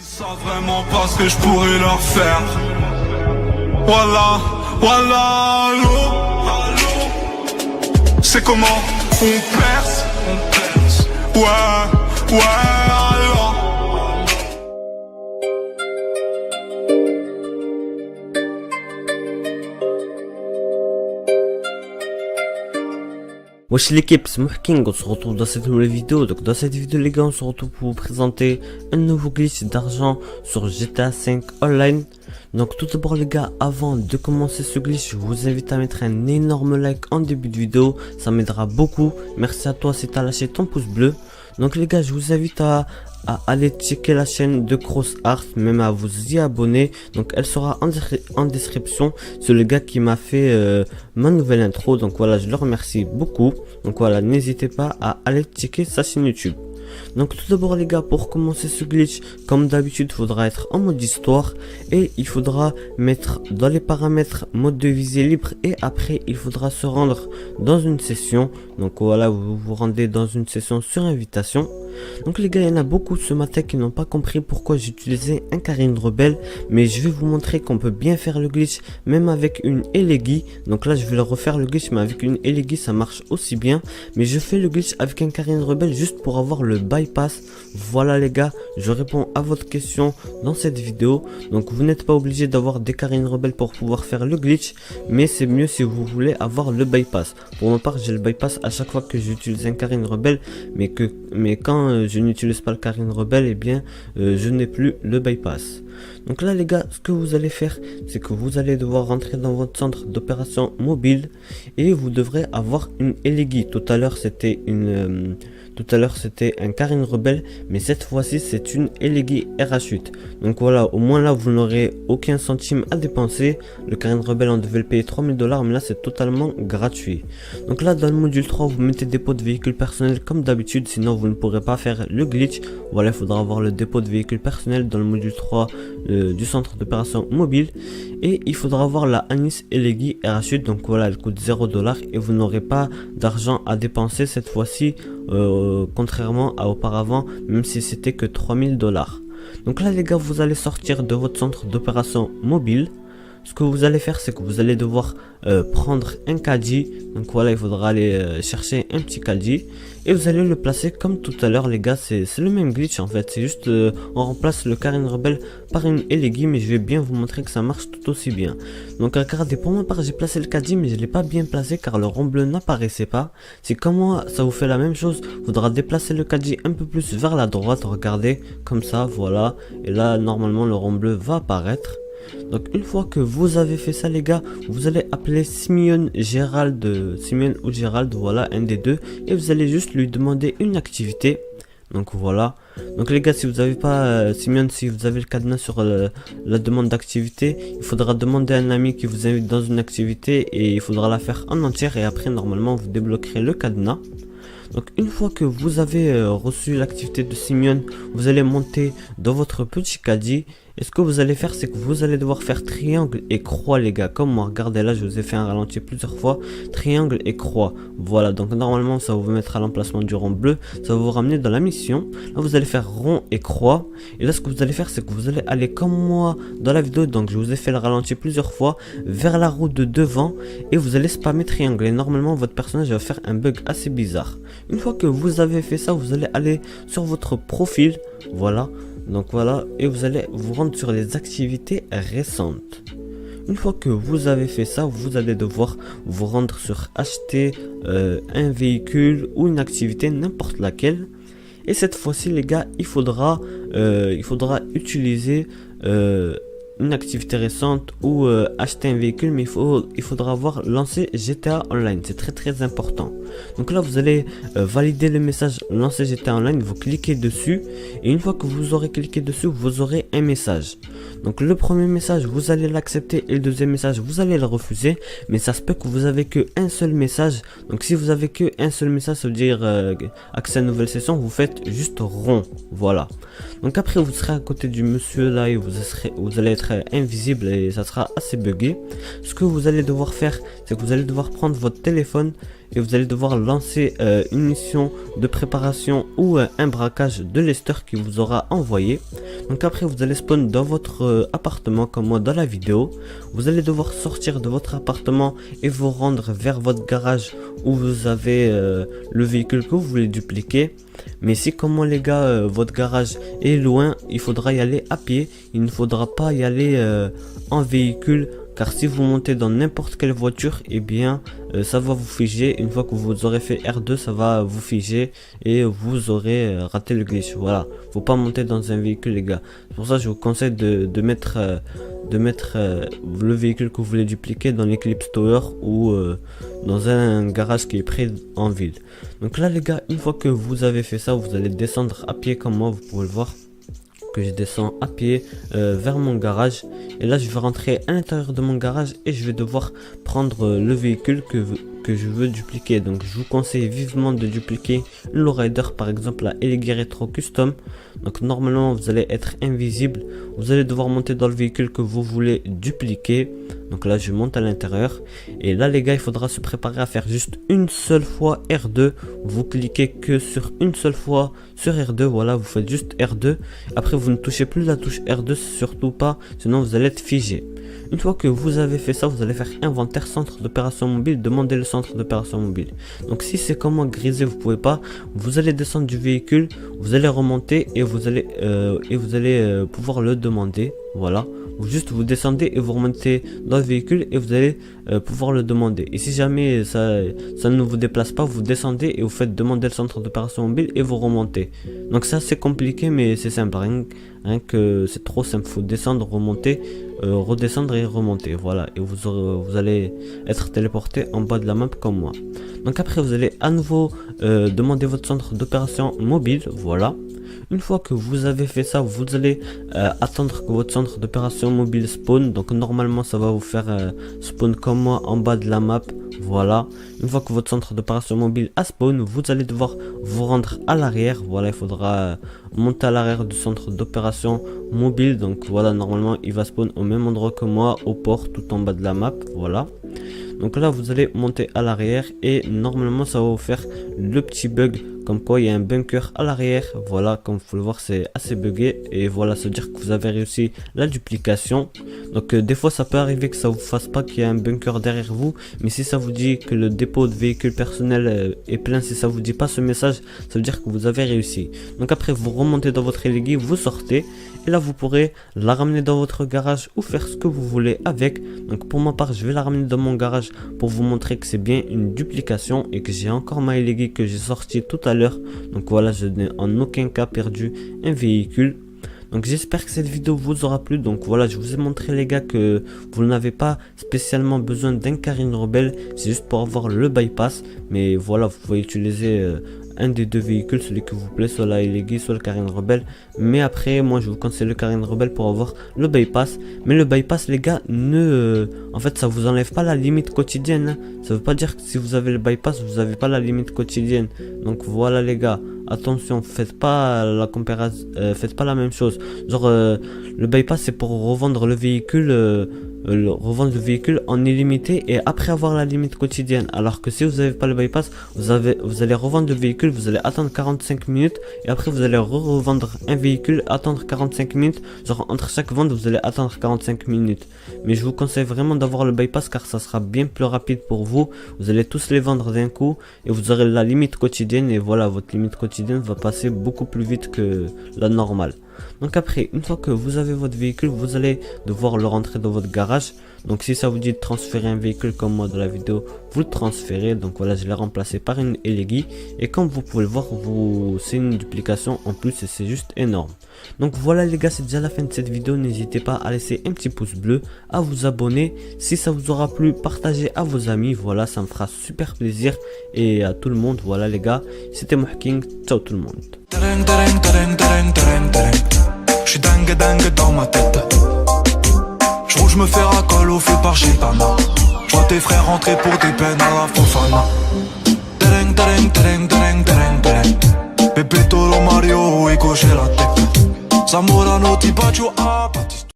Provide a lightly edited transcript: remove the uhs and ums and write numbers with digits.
savent vraiment pas ce que je pourrais leur faire. Voilà, voilà, allô, allô. C'est comment on perce, ouais, alors. Wesh l'équipe, c'est Mohking, on se retrouve dans cette nouvelle vidéo. Donc dans cette vidéo les gars, on se retrouve pour vous présenter un nouveau glitch d'argent sur GTA 5 Online. Donc tout d'abord les gars, avant de commencer ce glitch, je vous invite à mettre un énorme like en début de vidéo, ça m'aidera beaucoup. Merci à toi si tu as lâché ton pouce bleu. Donc les gars, je vous invite à aller checker la chaîne de CrossArt, même à vous y abonner. Donc elle sera en description. C'est le gars qui m'a fait ma nouvelle intro. Donc voilà, je le remercie beaucoup. Donc voilà, n'hésitez pas à aller checker sa chaîne YouTube. Donc tout d'abord les gars, pour commencer ce glitch, comme d'habitude, il faudra être en mode histoire et il faudra mettre dans les paramètres mode de visée libre, et après il faudra se rendre dans une session. Donc voilà, vous vous rendez dans une session sur invitation. Donc les gars, il y en a beaucoup ce matin qui n'ont pas compris pourquoi j'utilisais un Karine Rebelle, mais je vais vous montrer qu'on peut bien faire le glitch même avec une Elegi. Donc là je vais le refaire le glitch, mais avec une Elegi ça marche aussi bien, mais je fais le glitch avec un Karine Rebelle juste pour avoir le bypass. Voilà les gars, je réponds à votre question dans cette vidéo. Donc vous n'êtes pas obligé d'avoir des Karine Rebelle pour pouvoir faire le glitch, mais c'est mieux si vous voulez avoir le bypass. Pour ma part, j'ai le bypass à chaque fois que j'utilise un Karine Rebelle, mais quand je n'utilise pas le Karine Rebelle, et bien je n'ai plus le bypass. Donc là les gars, ce que vous allez faire, c'est que vous allez devoir rentrer dans votre centre d'opération mobile et vous devrez avoir une Elegi. Tout à l'heure c'était un Karine Rebelle, mais cette fois-ci c'est une Elegi RH8. Donc voilà, au moins là vous n'aurez aucun centime à dépenser. Le Karine Rebelle on devait le payer 3000 $, mais là c'est totalement gratuit. Donc là dans le module 3 vous mettez dépôt de véhicule personnel comme d'habitude, sinon vous ne pourrez pas faire le glitch. Voilà, il faudra avoir le dépôt de véhicule personnel dans le module 3 du centre d'opération mobile, et il faudra avoir la Anis Elegi RH8. Donc voilà, elle coûte 0 $ et vous n'aurez pas d'argent à dépenser cette fois-ci, contrairement à auparavant, même si c'était que 3000 $. Donc là les gars, vous allez sortir de votre centre d'opération mobile. Ce que vous allez faire, c'est que vous allez devoir prendre un caddie. Donc voilà, il faudra aller chercher un petit caddie et vous allez le placer comme tout à l'heure les gars. C'est le même glitch en fait, c'est juste on remplace le Karine Rebelle par une Elegi, mais je vais bien vous montrer que ça marche tout aussi bien. Donc regardez, pour ma part j'ai placé le caddie, mais je l'ai pas bien placé car le rond bleu n'apparaissait pas. Si comme moi ça vous fait la même chose, il faudra déplacer le caddie un peu plus vers la droite, regardez, comme ça, voilà, et là normalement le rond bleu va apparaître. Donc une fois que vous avez fait ça les gars, vous allez appeler Simeon ou Gérald, voilà, un des deux, et vous allez juste lui demander une activité. Donc voilà. Donc les gars, si vous n'avez pas Simeon, si vous avez le cadenas sur la demande d'activité, il faudra demander à un ami qui vous invite dans une activité et il faudra la faire en entière, et après normalement vous débloquerez le cadenas. Donc une fois que vous avez reçu l'activité de Simeon, vous allez monter dans votre petit caddie, et ce que vous allez faire, c'est que vous allez devoir faire triangle et croix les gars, comme moi. Regardez là, je vous ai fait un ralenti plusieurs fois, triangle et croix. Voilà, donc normalement ça va vous mettre à l'emplacement du rond bleu, ça va vous ramener dans la mission. Là vous allez faire rond et croix, et là ce que vous allez faire, c'est que vous allez aller comme moi dans la vidéo. Donc je vous ai fait le ralenti plusieurs fois vers la roue de devant, et vous allez spammer triangle, et normalement votre personnage va faire un bug assez bizarre. Une fois que vous avez fait ça, vous allez aller sur votre profil, voilà. Donc voilà, et vous allez vous rendre sur les activités récentes. Une fois que vous avez fait ça, vous allez devoir vous rendre sur acheter un véhicule ou une activité, n'importe laquelle. Et cette fois-ci les gars, il faudra utiliser une activité récente ou acheter un véhicule, mais il faudra avoir lancé GTA Online, c'est très important. Donc là vous allez valider le message lancer GTA Online, vous cliquez dessus, et une fois que vous aurez cliqué dessus, vous aurez un message. Donc le premier message vous allez l'accepter, et le deuxième message vous allez le refuser, mais ça se peut que vous avez que un seul message. Donc si vous avez que un seul message, ça veut dire accès à une nouvelle session, vous faites juste rond, voilà. Donc après vous serez à côté du monsieur là, et vous allez être invisible, et ça sera assez buggé. Ce que vous allez devoir faire, c'est que vous allez devoir prendre votre téléphone et vous allez devoir lancer une mission de préparation ou un braquage de Lester qui vous aura envoyé. Donc après vous allez spawn dans votre appartement comme moi dans la vidéo. Vous allez devoir sortir de votre appartement et vous rendre vers votre garage où vous avez le véhicule que vous voulez dupliquer. Mais si comme moi les gars, votre garage est loin, il faudra y aller à pied. Il ne faudra pas y aller en véhicule, car si vous montez dans n'importe quelle voiture, et bien ça va vous figer. Une fois que vous aurez fait R2, ça va vous figer et vous aurez raté le glitch. Voilà, faut pas monter dans un véhicule les gars. C'est pour ça que je vous conseille de mettre le véhicule que vous voulez dupliquer dans l'Eclipse Tower ou dans un garage qui est près en ville. Donc là les gars, une fois que vous avez fait ça, vous allez descendre à pied comme moi, vous pouvez le voir que je descends à pied vers mon garage. Et là je vais rentrer à l'intérieur de mon garage et je vais devoir prendre le véhicule que je veux dupliquer. Donc je vous conseille vivement de dupliquer une lowrider, par exemple la Elegy Retro Custom. Donc normalement vous allez être invisible, vous allez devoir monter dans le véhicule que vous voulez dupliquer. Donc là je monte à l'intérieur et là les gars, il faudra se préparer à faire juste une seule fois R2. Vous cliquez que sur une seule fois sur R2, voilà, vous faites juste R2. Après vous ne touchez plus la touche R2, surtout pas, sinon vous allez être figé. Une fois que vous avez fait ça, vous allez faire inventaire centre d'opération mobile, demandez le centre d'opération mobile. Donc si c'est comme moi grisé, vous pouvez pas, vous allez descendre du véhicule, vous allez remonter et vous allez pouvoir le demander. Voilà, vous descendez et vous remontez dans le véhicule et vous allez pouvoir le demander. Et si jamais ça ne vous déplace pas, vous descendez et vous faites demander le centre d'opération mobile et vous remontez. Donc c'est assez compliqué mais c'est simple, rien que c'est trop simple. Faut descendre, remonter, redescendre et remonter. Voilà, et vous allez être téléporté en bas de la map comme moi. Donc après vous allez à nouveau demander votre centre d'opération mobile. Voilà. Une fois que vous avez fait ça, vous allez attendre que votre centre d'opération mobile spawn. Donc normalement ça va vous faire spawn comme moi en bas de la map. Voilà, une fois que votre centre d'opération mobile a spawn, vous allez devoir vous rendre à l'arrière. Voilà, il faudra monter à l'arrière du centre d'opération mobile. Donc voilà, normalement il va spawn au même endroit que moi, au port, tout en bas de la map. Voilà, donc là vous allez monter à l'arrière et normalement ça va vous faire le petit bug comme quoi il y a un bunker à l'arrière. Voilà, comme vous pouvez le voir, c'est assez bugué et voilà, ça veut dire que vous avez réussi la duplication. Donc des fois ça peut arriver que ça vous fasse pas qu'il y a un bunker derrière vous, mais si ça vous dit que le dépôt de véhicule personnel est plein, si ça vous dit pas ce message, ça veut dire que vous avez réussi. Donc après vous remontez dans votre Elegy, vous sortez et là vous pourrez la ramener dans votre garage ou faire ce que vous voulez avec. Donc pour ma part je vais la ramener dans mon garage pour vous montrer que c'est bien une duplication et que j'ai encore ma Elegy que j'ai sorti tout à l'heure. Donc voilà, je n'ai en aucun cas perdu un véhicule. Donc j'espère que cette vidéo vous aura plu. Donc voilà, je vous ai montré les gars que vous n'avez pas spécialement besoin d'un Carine Rebelle, c'est juste pour avoir le bypass. Mais voilà, vous pouvez utiliser un des deux véhicules, celui que vous plaît, soit la Elegy, soit le Carine Rebelle. Mais après, moi je vous conseille le Carine Rebelle pour avoir le bypass. Mais le bypass les gars, en fait ça vous enlève pas la limite quotidienne, hein. Ça veut pas dire que si vous avez le bypass, vous n'avez pas la limite quotidienne. Donc voilà les gars, attention, faites pas la comparaison, faites pas la même chose. Genre le bypass c'est pour revendre le véhicule, en illimité et après avoir la limite quotidienne. Alors que si vous n'avez pas le bypass, vous allez revendre le véhicule, vous allez attendre 45 minutes et après vous allez revendre un véhicule, attendre 45 minutes. Genre entre chaque vente vous allez attendre 45 minutes. Mais je vous conseille vraiment d'avoir le bypass car ça sera bien plus rapide pour vous. Vous allez tous les vendre d'un coup et vous aurez la limite quotidienne et voilà, votre limite quotidienne va passer beaucoup plus vite que la normale. Donc après, une fois que vous avez votre véhicule, vous allez devoir le rentrer dans votre garage. Donc si ça vous dit de transférer un véhicule comme moi dans la vidéo, vous le transférez. Donc voilà, je l'ai remplacé par une Elegy et comme vous pouvez le voir, c'est une duplication en plus et c'est juste énorme. Donc voilà les gars, c'est déjà la fin de cette vidéo. N'hésitez pas à laisser un petit pouce bleu, à vous abonner. Si ça vous aura plu, partagez à vos amis. Voilà, ça me fera super plaisir et à tout le monde. Voilà les gars, c'était Mouhking. Ciao tout le monde. J'suis dingue dans ma tête. J'roule, j'me fais racole au feu par Gitana. J'vois tes frères rentrer pour des peines à la Fofana. Pepe Toro Mario et cocher la tête. Zamorano ti bacio a Batista.